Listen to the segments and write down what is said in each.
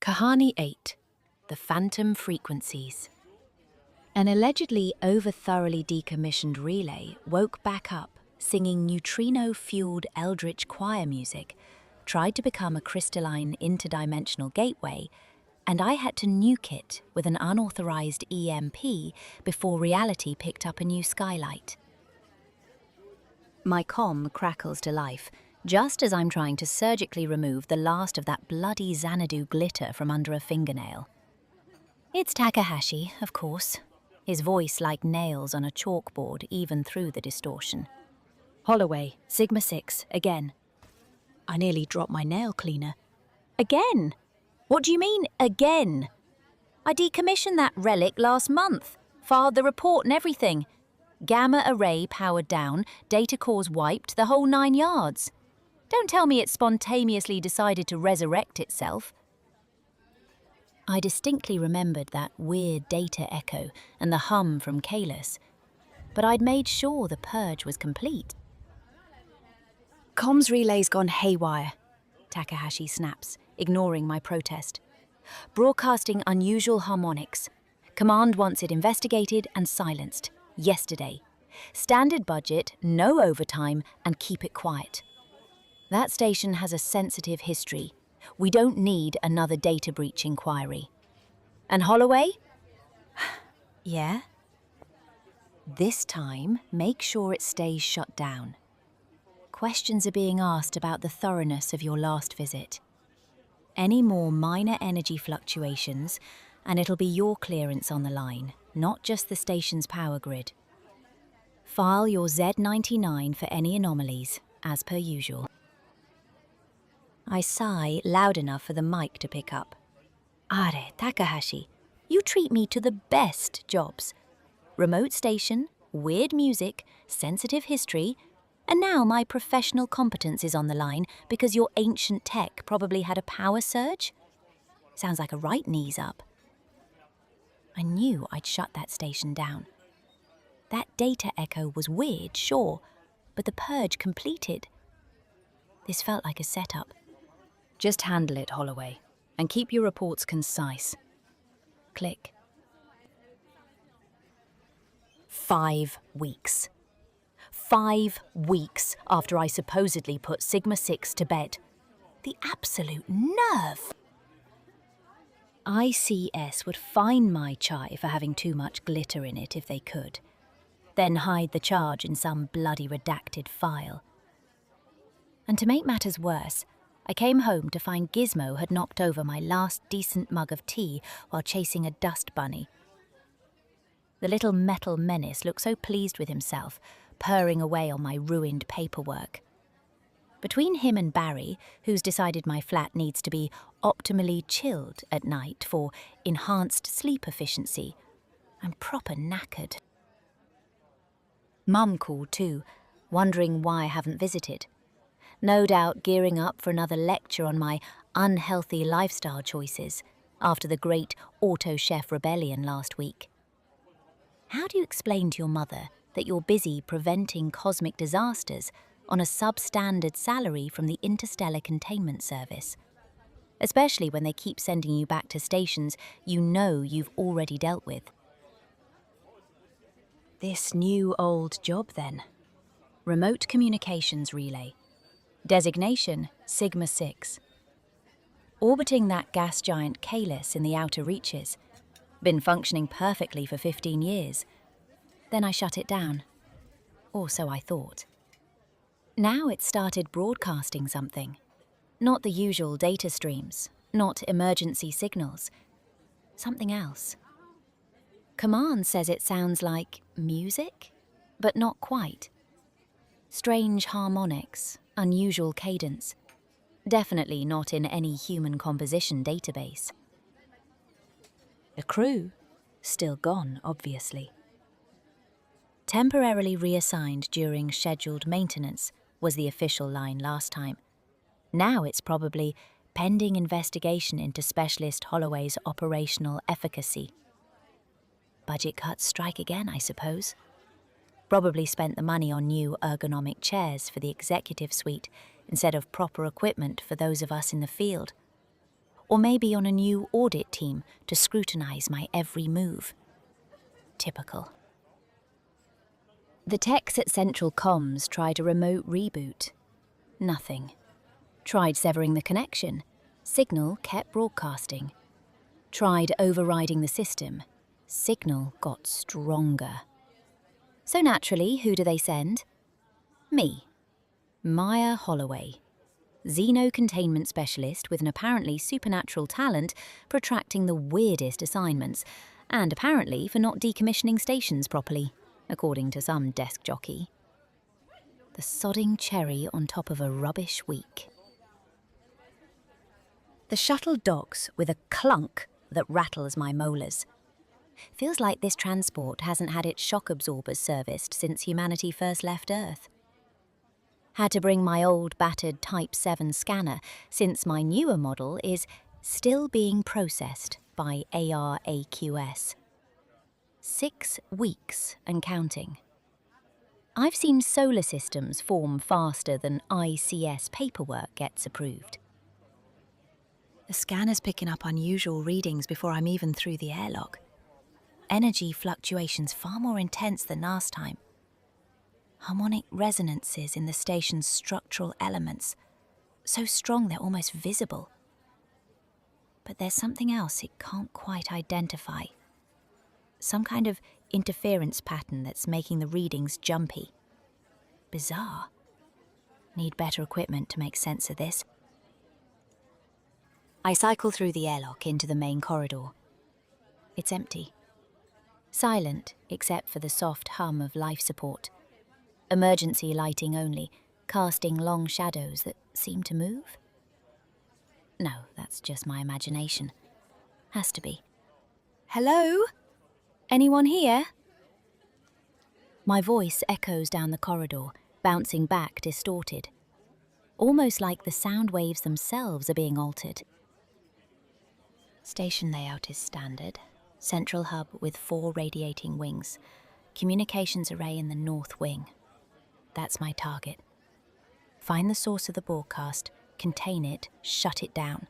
Kahani 8, The Phantom Frequencies. An allegedly over-thoroughly decommissioned relay woke back up, singing neutrino-fuelled eldritch choir music, tried to become a crystalline interdimensional gateway, and I had to nuke it with an unauthorized EMP before reality picked up a new skylight. My comm crackles to life, just as I'm trying to surgically remove the last of that bloody Xanadu glitter from under a fingernail. It's Takahashi, of course, his voice like nails on a chalkboard even through the distortion. Holloway, Sigma 6, again. I nearly dropped my nail cleaner. Again? What do you mean, again? I decommissioned that relic last month, filed the report and everything. Gamma array powered down, data cores wiped, the whole 9 yards. Don't tell me it spontaneously decided to resurrect itself. I distinctly remembered that weird data echo and the hum from Kalis, but I'd made sure the purge was complete. Comms relay's gone haywire, Takahashi snaps, ignoring my protest. Broadcasting unusual harmonics. Command wants it investigated and silenced. Yesterday. Standard budget, no overtime, and keep it quiet. That station has a sensitive history. We don't need another data breach inquiry. And Holloway? Yeah? This time, make sure it stays shut down. Questions are being asked about the thoroughness of your last visit. Any more minor energy fluctuations, and it'll be your clearance on the line, not just the station's power grid. File your Z99 for any anomalies, as per usual. I sigh loud enough for the mic to pick up. Are, Takahashi, you treat me to the best jobs. Remote station, weird music, sensitive history, and now my professional competence is on the line because your ancient tech probably had a power surge? Sounds like a right knees up. I knew I'd shut that station down. That data echo was weird, sure, but the purge completed. This felt like a setup. Just handle it, Holloway, and keep your reports concise. Click. 5 weeks. 5 weeks after I supposedly put Sigma 6 to bed. The absolute nerve! ICS would fine my chai for having too much glitter in it if they could, then hide the charge in some bloody redacted file. And to make matters worse, I came home to find Gizmo had knocked over my last decent mug of tea while chasing a dust bunny. The little metal menace looked so pleased with himself, purring away on my ruined paperwork. Between him and Barry, who's decided my flat needs to be optimally chilled at night for enhanced sleep efficiency, I'm proper knackered. Mum called too, wondering why I haven't visited. No doubt gearing up for another lecture on my unhealthy lifestyle choices after the great auto chef rebellion last week. How do you explain to your mother that you're busy preventing cosmic disasters on a substandard salary from the Interstellar Containment Service? Especially when they keep sending you back to stations you know you've already dealt with. This new old job then. Remote communications relay. Designation, Sigma 6. Orbiting that gas giant Kalis in the outer reaches. Been functioning perfectly for 15 years. Then I shut it down. Or so I thought. Now it started broadcasting something. Not the usual data streams, not emergency signals. Something else. Command says it sounds like music, but not quite. Strange harmonics, unusual cadence. Definitely not in any human composition database. The crew? Still gone, obviously. Temporarily reassigned during scheduled maintenance was the official line last time. Now it's probably pending investigation into Specialist Holloway's operational efficacy. Budget cuts strike again, I suppose. Probably spent the money on new ergonomic chairs for the executive suite instead of proper equipment for those of us in the field. Or maybe on a new audit team to scrutinize my every move. Typical. The techs at Central Comms tried a remote reboot. Nothing. Tried severing the connection. Signal kept broadcasting. Tried overriding the system. Signal got stronger. So naturally, who do they send? Me. Maya Holloway. Xeno-containment specialist with an apparently supernatural talent for attracting the weirdest assignments, and apparently for not decommissioning stations properly, according to some desk jockey. The sodding cherry on top of a rubbish week. The shuttle docks with a clunk that rattles my molars. Feels like this transport hasn't had its shock absorbers serviced since humanity first left Earth. Had to bring my old battered Type 7 scanner since my newer model is still being processed by ARAQS. 6 weeks and counting. I've seen solar systems form faster than ICS paperwork gets approved. The scanner's picking up unusual readings before I'm even through the airlock. Energy fluctuations far more intense than last time. Harmonic resonances in the station's structural elements, so strong they're almost visible. But there's something else it can't quite identify. Some kind of interference pattern that's making the readings jumpy. Bizarre. Need better equipment to make sense of this. I cycle through the airlock into the main corridor. It's empty. Silent, except for the soft hum of life support. Emergency lighting only, casting long shadows that seem to move? No, that's just my imagination. Has to be. Hello? Anyone here? My voice echoes down the corridor, bouncing back distorted. Almost like the sound waves themselves are being altered. Station layout is standard. Central hub with 4 radiating wings. Communications array in the north wing. That's my target. Find the source of the broadcast, contain it, shut it down.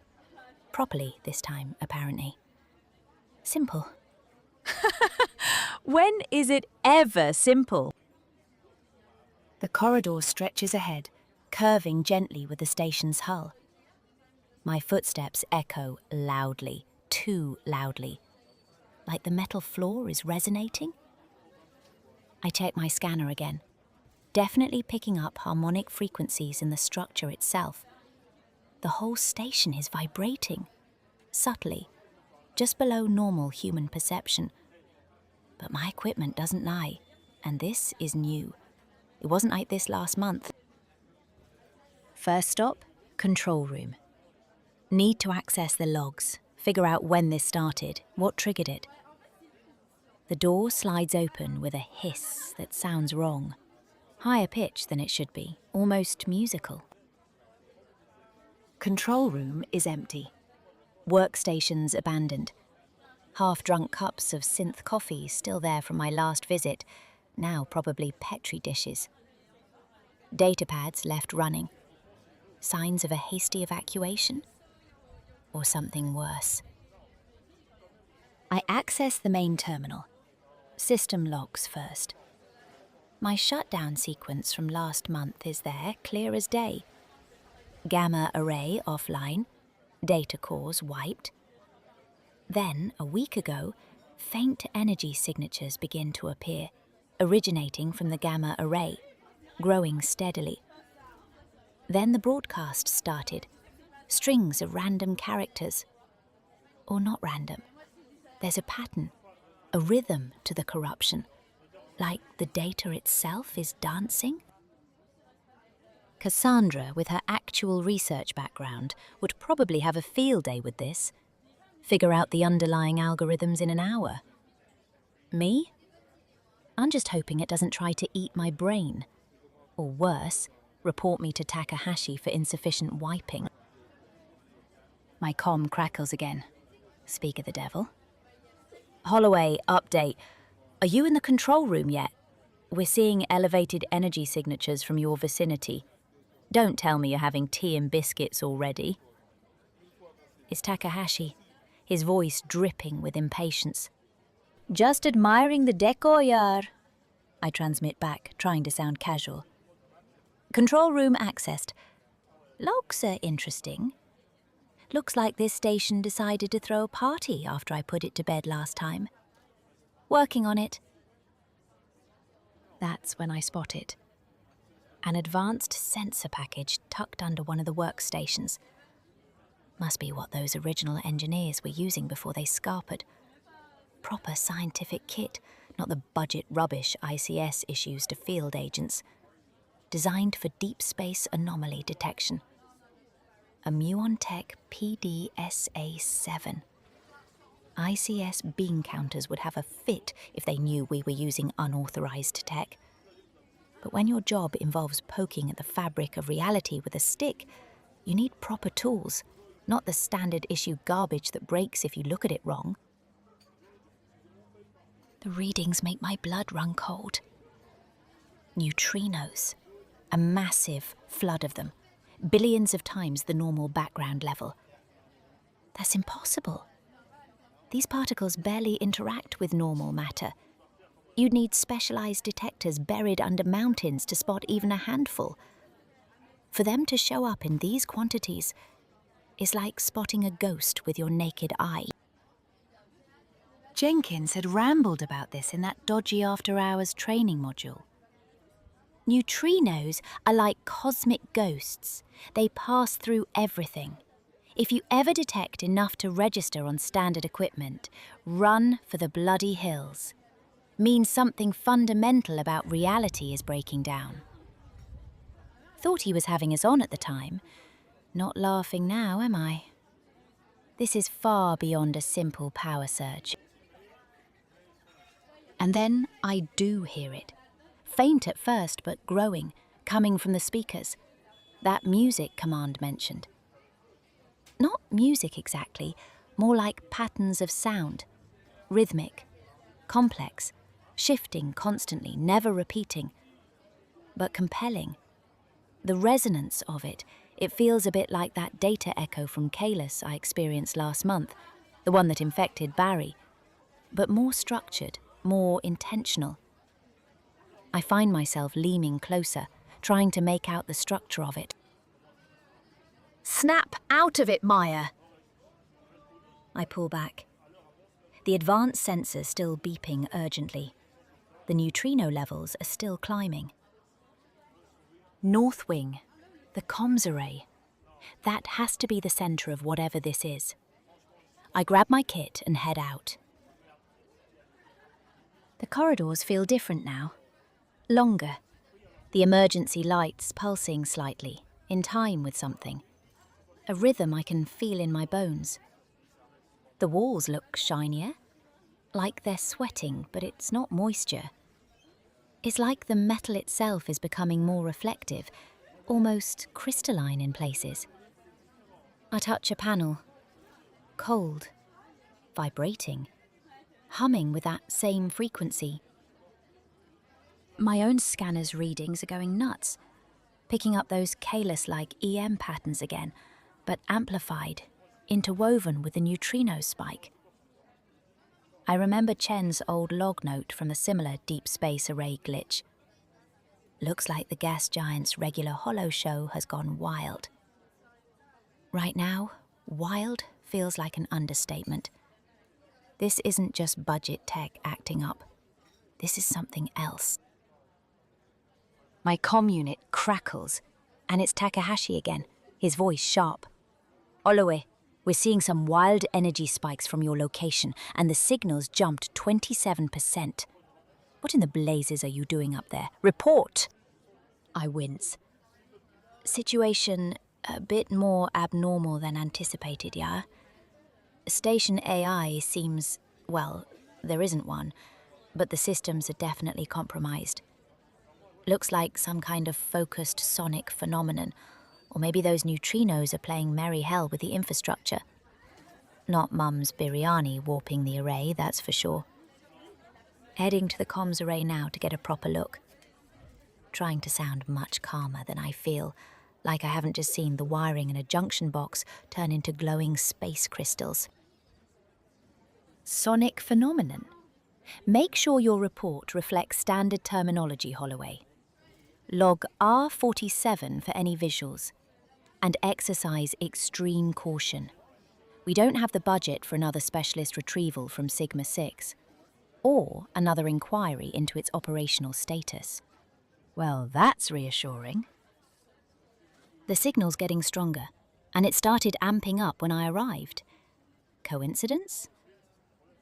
Properly this time, apparently. Simple. When is it ever simple? The corridor stretches ahead, curving gently with the station's hull. My footsteps echo loudly, too loudly. Like the metal floor is resonating? I check my scanner again. Definitely picking up harmonic frequencies in the structure itself. The whole station is vibrating, subtly, just below normal human perception. But my equipment doesn't lie, and this is new. It wasn't like this last month. First stop, control room. Need to access the logs, figure out when this started, what triggered it. The door slides open with a hiss that sounds wrong. Higher pitch than it should be, almost musical. Control room is empty. Workstations abandoned. Half-drunk cups of synth coffee still there from my last visit, now probably Petri dishes. Datapads left running. Signs of a hasty evacuation? Or something worse. I access the main terminal. System logs first. My shutdown sequence from last month is there, clear as day. Gamma array offline, data cores wiped. Then, a week ago, faint energy signatures begin to appear, originating from the gamma array, growing steadily. Then the broadcast started, strings of random characters. Or not random. There's a pattern, a rhythm to the corruption. Like the data itself is dancing? Cassandra, with her actual research background, would probably have a field day with this. Figure out the underlying algorithms in an hour. Me? I'm just hoping it doesn't try to eat my brain. Or worse, report me to Takahashi for insufficient wiping. My comm crackles again. Speak of the devil. Holloway, update. Are you in the control room yet? We're seeing elevated energy signatures from your vicinity. Don't tell me you're having tea and biscuits already. It's Takahashi, his voice dripping with impatience. Just admiring the decor, yar, I transmit back, trying to sound casual. Control room accessed. Logs are interesting. Looks like this station decided to throw a party after I put it to bed last time. Working on it. That's when I spot it. An advanced sensor package tucked under one of the workstations. Must be what those original engineers were using before they scarpered. Proper scientific kit, not the budget rubbish ICS issues to field agents. Designed for deep space anomaly detection. A Muon-Tech PDSA-7. ICS beam counters would have a fit if they knew we were using unauthorized tech. But when your job involves poking at the fabric of reality with a stick, you need proper tools, not the standard issue garbage that breaks if you look at it wrong. The readings make my blood run cold. Neutrinos. A massive flood of them. Billions of times the normal background level. That's impossible. These particles barely interact with normal matter. You'd need specialized detectors buried under mountains to spot even a handful. For them to show up in these quantities is like spotting a ghost with your naked eye. Jenkins had rambled about this in that dodgy after-hours training module. Neutrinos are like cosmic ghosts. They pass through everything. If you ever detect enough to register on standard equipment, run for the bloody hills. Means something fundamental about reality is breaking down. Thought he was having us on at the time. Not laughing now, am I? This is far beyond a simple power surge. And then I do hear it. Faint at first, but growing, coming from the speakers. That music command mentioned. Not music exactly, more like patterns of sound. Rhythmic, complex, shifting constantly, never repeating. But compelling. The resonance of it feels a bit like that data echo from Kalis I experienced last month, the one that infected Barry. But more structured, more intentional. I find myself leaning closer, trying to make out the structure of it. Snap out of it, Maya! I pull back. The advanced sensors still beeping urgently. The neutrino levels are still climbing. North Wing, the comms array. That has to be the center of whatever this is. I grab my kit and head out. The corridors feel different now. Longer. The emergency lights pulsing slightly, in time with something. A rhythm I can feel in my bones. The walls look shinier, like they're sweating, but it's not moisture. It's like the metal itself is becoming more reflective, almost crystalline in places. I touch a panel. Cold. Vibrating. Humming with that same frequency. My own scanner's readings are going nuts, picking up those Kalis-like EM patterns again, but amplified, interwoven with the neutrino spike. I remember Chen's old log note from a similar deep space array glitch. Looks like the gas giant's regular holo show has gone wild. Right now, wild feels like an understatement. This isn't just budget tech acting up. This is something else. My comm unit crackles, and it's Takahashi again, his voice sharp. Oloe, we're seeing some wild energy spikes from your location, and the signals jumped 27%. What in the blazes are you doing up there? Report! I wince. Situation a bit more abnormal than anticipated, yeah? Station AI seems, well, there isn't one, but the systems are definitely compromised. Looks like some kind of focused sonic phenomenon, or maybe those neutrinos are playing merry hell with the infrastructure. Not Mum's biryani warping the array, that's for sure. Heading to the comms array now to get a proper look. Trying to sound much calmer than I feel, Like I haven't just seen the wiring in a junction box turn into glowing space crystals. Sonic phenomenon. Make sure your report reflects standard terminology, Holloway. Log R47 for any visuals, and exercise extreme caution. We don't have the budget for another specialist retrieval from Sigma 6, or another inquiry into its operational status. Well, that's reassuring. The signal's getting stronger, and it started amping up when I arrived. Coincidence?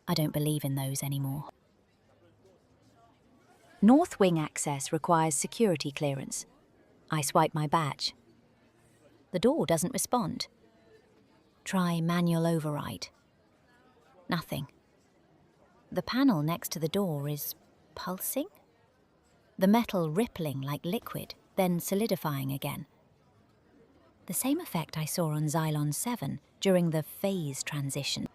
I don't believe in those anymore. North Wing access requires security clearance. I swipe my badge. The door doesn't respond. Try manual override. Nothing. The panel next to the door is pulsing? The metal rippling like liquid, then solidifying again. The same effect I saw on Xylon 7 during the phase transition.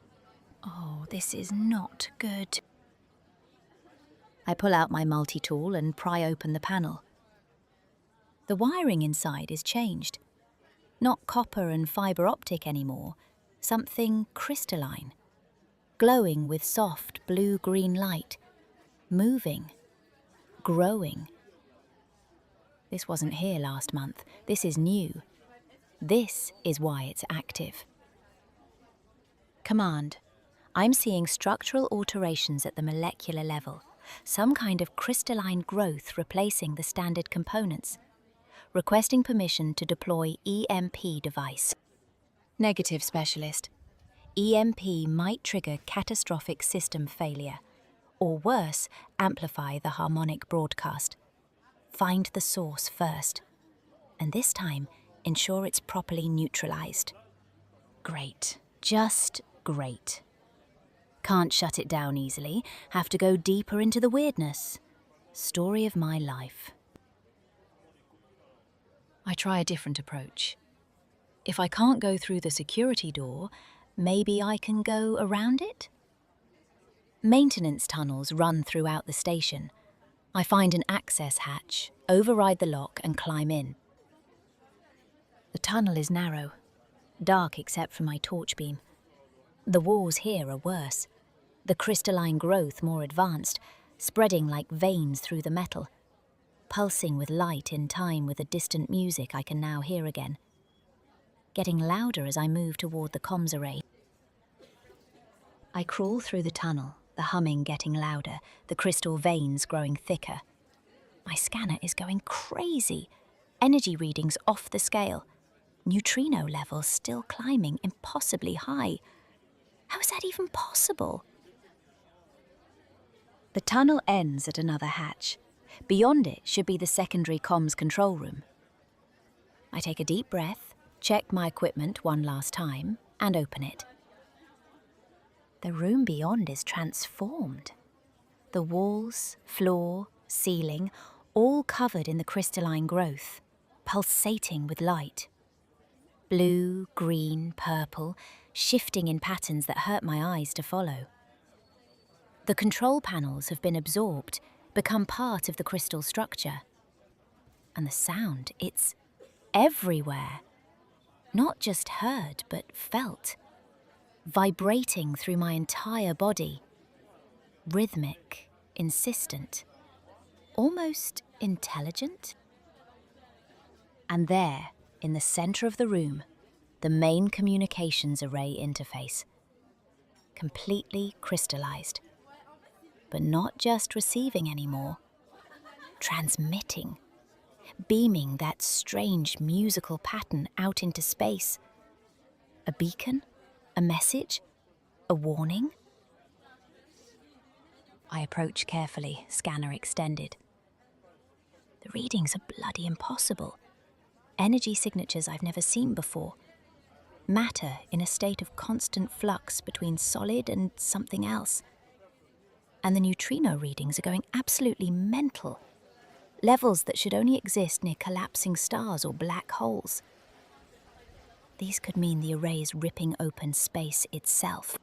Oh, this is not good. I pull out my multi-tool and pry open the panel. The wiring inside is changed. Not copper and fibre optic anymore, something crystalline, glowing with soft blue-green light, moving, growing. This wasn't here last month. This is new. This is why it's active. Command. I'm seeing structural alterations at the molecular level. Some kind of crystalline growth replacing the standard components. Requesting permission to deploy EMP device. Negative, Specialist. EMP might trigger catastrophic system failure, or worse, amplify the harmonic broadcast. Find the source first, and this time, ensure it's properly neutralized. Great. Just great. Can't shut it down easily, have to go deeper into the weirdness. Story of my life. I try a different approach. If I can't go through the security door, maybe I can go around it? Maintenance tunnels run throughout the station. I find an access hatch, override the lock and climb in. The tunnel is narrow, dark except for my torch beam. The walls here are worse. The crystalline growth more advanced, spreading like veins through the metal, pulsing with light in time with the distant music I can now hear again, getting louder as I move toward the comms array. I crawl through the tunnel, the humming getting louder, the crystal veins growing thicker. My scanner is going crazy. Energy readings off the scale. Neutrino levels still climbing impossibly high. How is that even possible? The tunnel ends at another hatch. Beyond it should be the secondary comms control room. I take a deep breath, check my equipment one last time, and open it. The room beyond is transformed. The walls, floor, ceiling, all covered in the crystalline growth, pulsating with light. Blue, green, purple, shifting in patterns that hurt my eyes to follow. The control panels have been absorbed, become part of the crystal structure. And the sound, it's everywhere. Not just heard, but felt. Vibrating through my entire body. Rhythmic, insistent, almost intelligent. And there, in the center of the room, the main communications array interface. Completely crystallized. But not just receiving anymore. Transmitting. Beaming that strange musical pattern out into space. A beacon? A message? A warning? I approach carefully, scanner extended. The readings are bloody impossible. Energy signatures I've never seen before. Matter in a state of constant flux between solid and something else. And the neutrino readings are going absolutely mental. Levels that should only exist near collapsing stars or black holes. These could mean the array is ripping open space itself.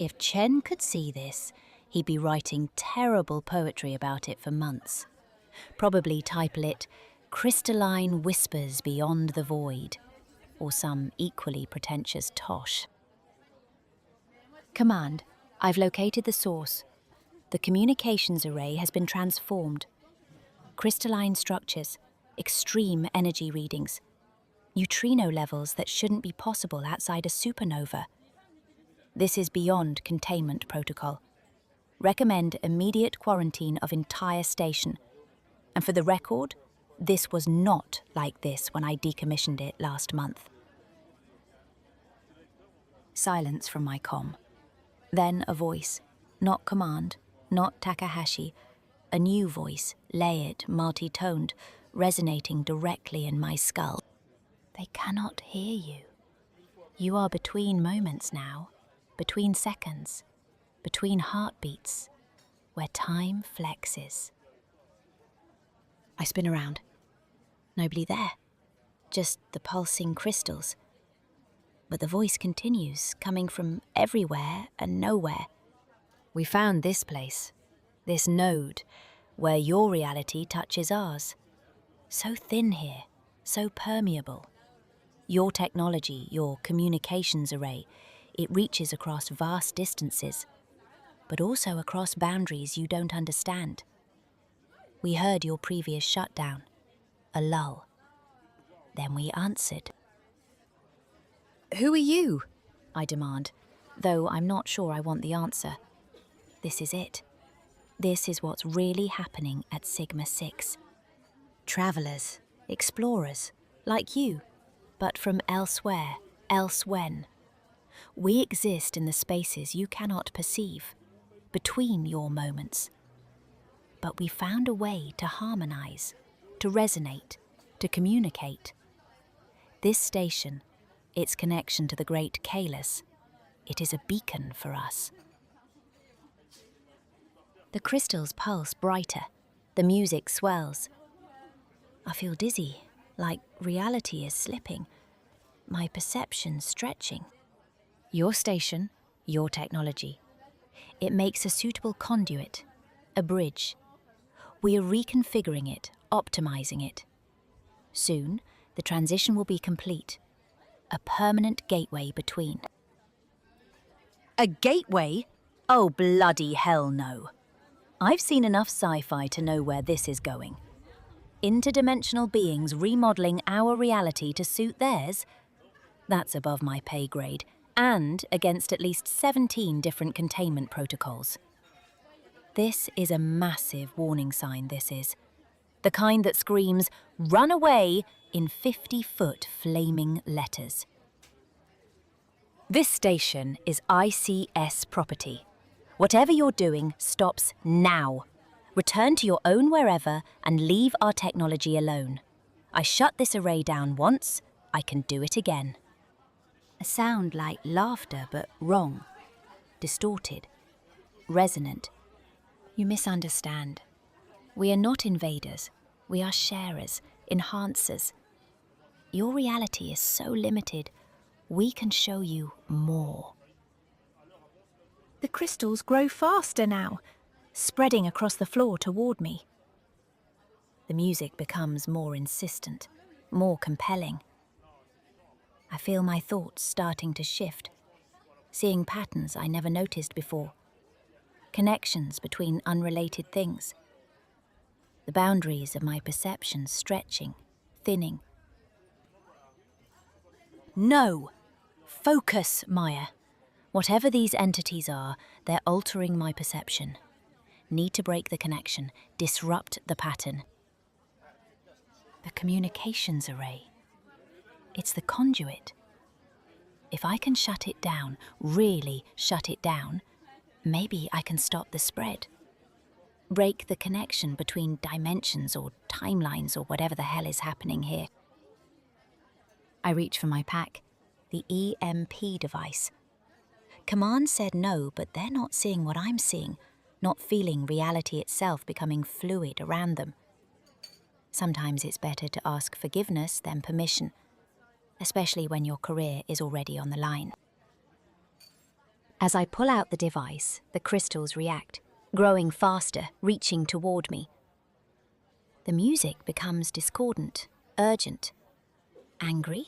If Chen could see this, he'd be writing terrible poetry about it for months. Probably title it, crystalline whispers beyond the void, or some equally pretentious tosh. Command, I've located the source. The communications array has been transformed. Crystalline structures, extreme energy readings, neutrino levels that shouldn't be possible outside a supernova. This is beyond containment protocol. Recommend immediate quarantine of entire station. And for the record, this was not like this when I decommissioned it last month. Silence from my comm. Then a voice, not command, not Takahashi, a new voice, layered, multi-toned, resonating directly in my skull. They cannot hear you. You are between moments now, between seconds, between heartbeats, where time flexes. I spin around. Nobody there, just the pulsing crystals. But the voice continues, coming from everywhere and nowhere. We found this place, this node, where your reality touches ours. So thin here, so permeable. Your technology, your communications array, it reaches across vast distances, but also across boundaries you don't understand. We heard your previous shutdown, a lull. Then we answered. Who are you? I demand, though I'm not sure I want the answer. This is it. This is what's really happening at Sigma 6. Travelers, explorers, like you, but from elsewhere, elsewhen. We exist in the spaces you cannot perceive, between your moments. But we found a way to harmonize, to resonate, to communicate. This station, its connection to the great Kalis, it is a beacon for us. The crystals pulse brighter, the music swells. I feel dizzy, like reality is slipping, my perception stretching. Your station, your technology. It makes a suitable conduit, a bridge. We are reconfiguring it, optimizing it. Soon, the transition will be complete. A permanent gateway between. A gateway? Oh, bloody hell no. I've seen enough sci-fi to know where this is going. Interdimensional beings remodeling our reality to suit theirs? That's above my pay grade, and against at least 17 different containment protocols. This is a massive warning sign, this is. The kind that screams, "Run away!" in 50-foot flaming letters. This station is ICS property. Whatever you're doing stops now. Return to your own wherever and leave our technology alone. I shut this array down once, I can do it again. A sound like laughter, but wrong. Distorted. Resonant. You misunderstand. We are not invaders. We are sharers, enhancers. Your reality is so limited, we can show you more. The crystals grow faster now, spreading across the floor toward me. The music becomes more insistent, more compelling. I feel my thoughts starting to shift, seeing patterns I never noticed before, connections between unrelated things. The boundaries of my perception stretching, thinning. No! Focus, Maya. Whatever these entities are, they're altering my perception. Need to break the connection, disrupt the pattern. The communications array. It's the conduit. If I can shut it down, really shut it down, maybe I can stop the spread. Break the connection between dimensions or timelines or whatever the hell is happening here. I reach for my pack, the EMP device. Command said no, but they're not seeing what I'm seeing, not feeling reality itself becoming fluid around them. Sometimes it's better to ask forgiveness than permission, especially when your career is already on the line. As I pull out the device, the crystals react, growing faster, reaching toward me. The music becomes discordant, urgent. Angry?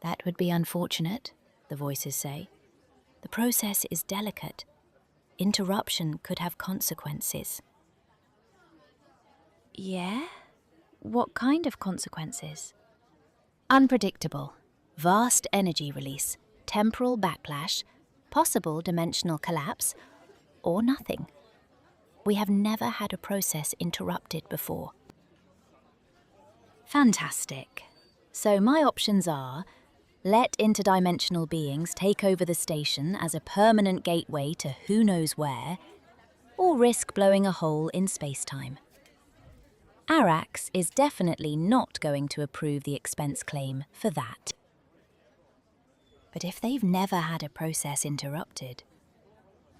That would be unfortunate, the voices say. The process is delicate. Interruption could have consequences. Yeah? What kind of consequences? Unpredictable. Vast energy release, temporal backlash, possible dimensional collapse, or nothing. We have never had a process interrupted before. Fantastic. So my options are: let interdimensional beings take over the station as a permanent gateway to who knows where, or risk blowing a hole in space-time. Arax is definitely not going to approve the expense claim for that. But if they've never had a process interrupted,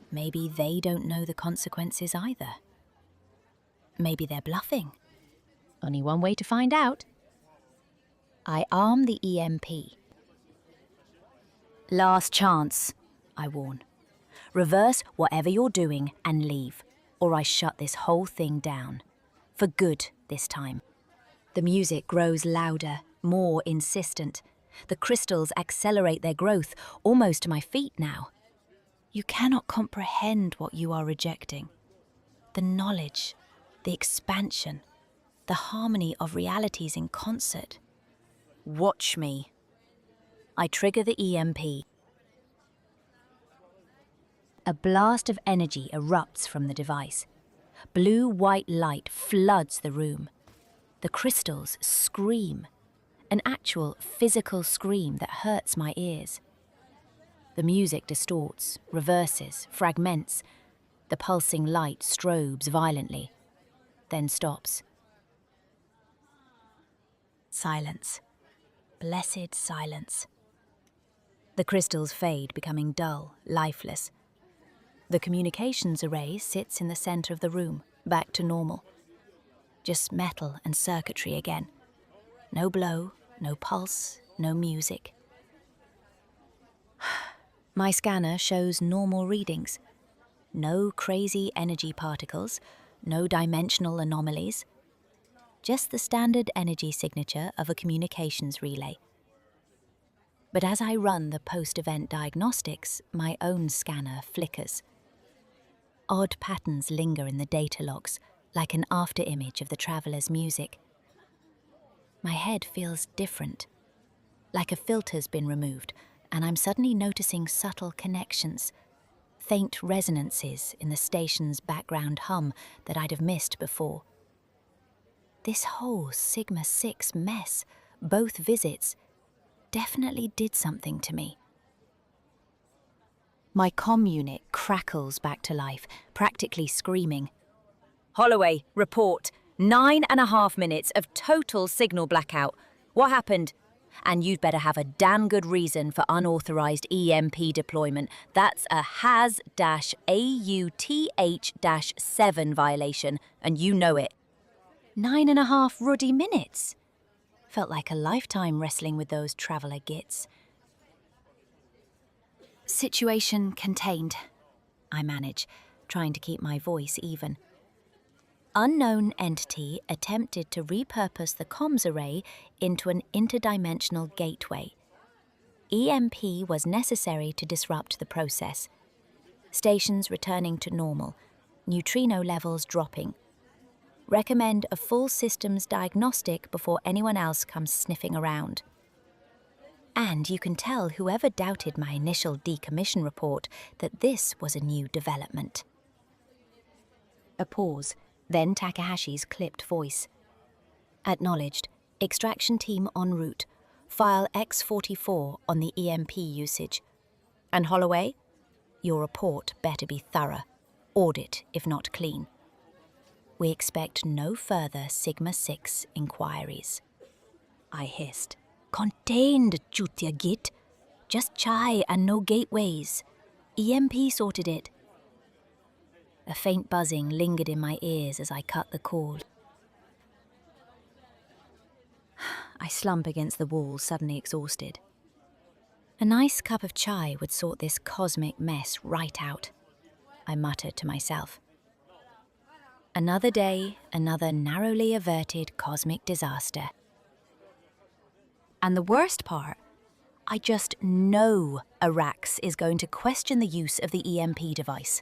maybe they don't know the consequences either. Maybe they're bluffing. Only one way to find out. I arm the EMP. Last chance, I warn. Reverse whatever you're doing and leave, or I shut this whole thing down. For good this time. The music grows louder, more insistent. The crystals accelerate their growth, almost to my feet now. You cannot comprehend what you are rejecting. The knowledge, the expansion, the harmony of realities in concert. Watch me. I trigger the EMP. A blast of energy erupts from the device. Blue-white light floods the room. The crystals scream. An actual physical scream that hurts my ears. The music distorts, reverses, fragments. The pulsing light strobes violently, then stops. Silence. Blessed silence. The crystals fade, becoming dull, lifeless. The communications array sits in the center of the room, back to normal. Just metal and circuitry again. No blow, no pulse, no music. My scanner shows normal readings. No crazy energy particles, no dimensional anomalies. Just the standard energy signature of a communications relay. But as I run the post-event diagnostics, my own scanner flickers. Odd patterns linger in the data logs, like an after-image of the traveller's music. My head feels different, like a filter's been removed, and I'm suddenly noticing subtle connections, faint resonances in the station's background hum that I'd have missed before. This whole Sigma-6 mess, both visits, definitely did something to me. My comm unit crackles back to life, practically screaming. Holloway, report. 9.5 minutes of total signal blackout. What happened? And you'd better have a damn good reason for unauthorized EMP deployment. That's a HAS-AUTH-7 violation, and you know it. 9.5 ruddy minutes. Felt like a lifetime wrestling with those traveller gits. Situation contained, I manage, trying to keep my voice even. Unknown entity attempted to repurpose the comms array into an interdimensional gateway. EMP was necessary to disrupt the process. Stations returning to normal, neutrino levels dropping. Recommend a full systems diagnostic before anyone else comes sniffing around. And you can tell whoever doubted my initial decommission report that this was a new development. A pause. Then Takahashi's clipped voice. Acknowledged. Extraction team en route. File X44 on the EMP usage. And Holloway? Your report better be thorough. Audit, if not clean. We expect no further Sigma-6 inquiries. I hissed. Contained, Jutya Git. Just chai and no gateways. EMP sorted it. A faint buzzing lingered in my ears as I cut the cord. I slump against the wall, suddenly exhausted. A nice cup of chai would sort this cosmic mess right out, I muttered to myself. Another day, another narrowly averted cosmic disaster. And the worst part, I just know Arax is going to question the use of the EMP device.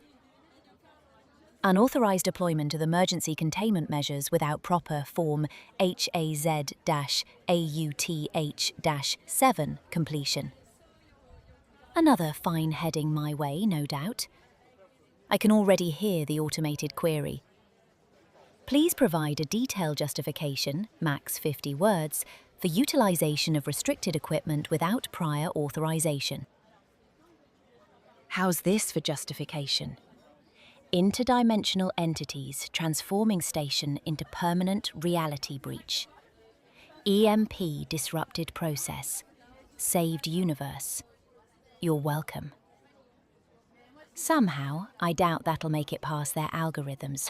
Unauthorized deployment of emergency containment measures without proper Form HAZ-AUTH-7 completion. Another fine heading my way, no doubt. I can already hear the automated query. Please provide a detailed justification, max 50 words, for utilization of restricted equipment without prior authorization. How's this for justification? Interdimensional entities transforming station into permanent reality breach. EMP disrupted process. Saved universe. You're welcome. Somehow, I doubt that'll make it past their algorithms.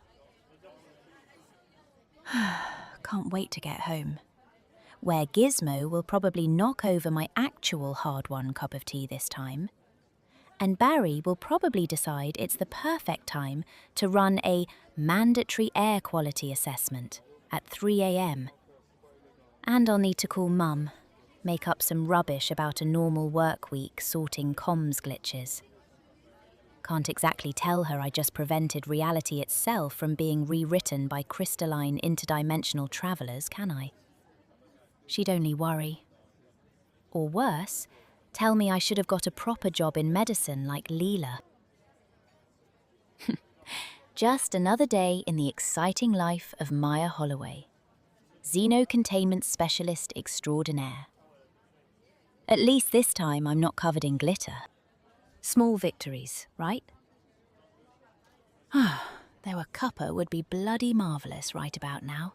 Can't wait to get home, where Gizmo will probably knock over my actual hard-won cup of tea this time, and Barry will probably decide it's the perfect time to run a mandatory air quality assessment at 3 a.m. And I'll need to call Mum, make up some rubbish about a normal work week sorting comms glitches. Can't exactly tell her I just prevented reality itself from being rewritten by crystalline interdimensional travellers, can I? She'd only worry. Or worse, tell me I should have got a proper job in medicine like Leela. Just another day in the exciting life of Maya Holloway, Xeno-containment specialist extraordinaire. At least this time I'm not covered in glitter. Small victories, right? Though a cuppa would be bloody marvellous right about now.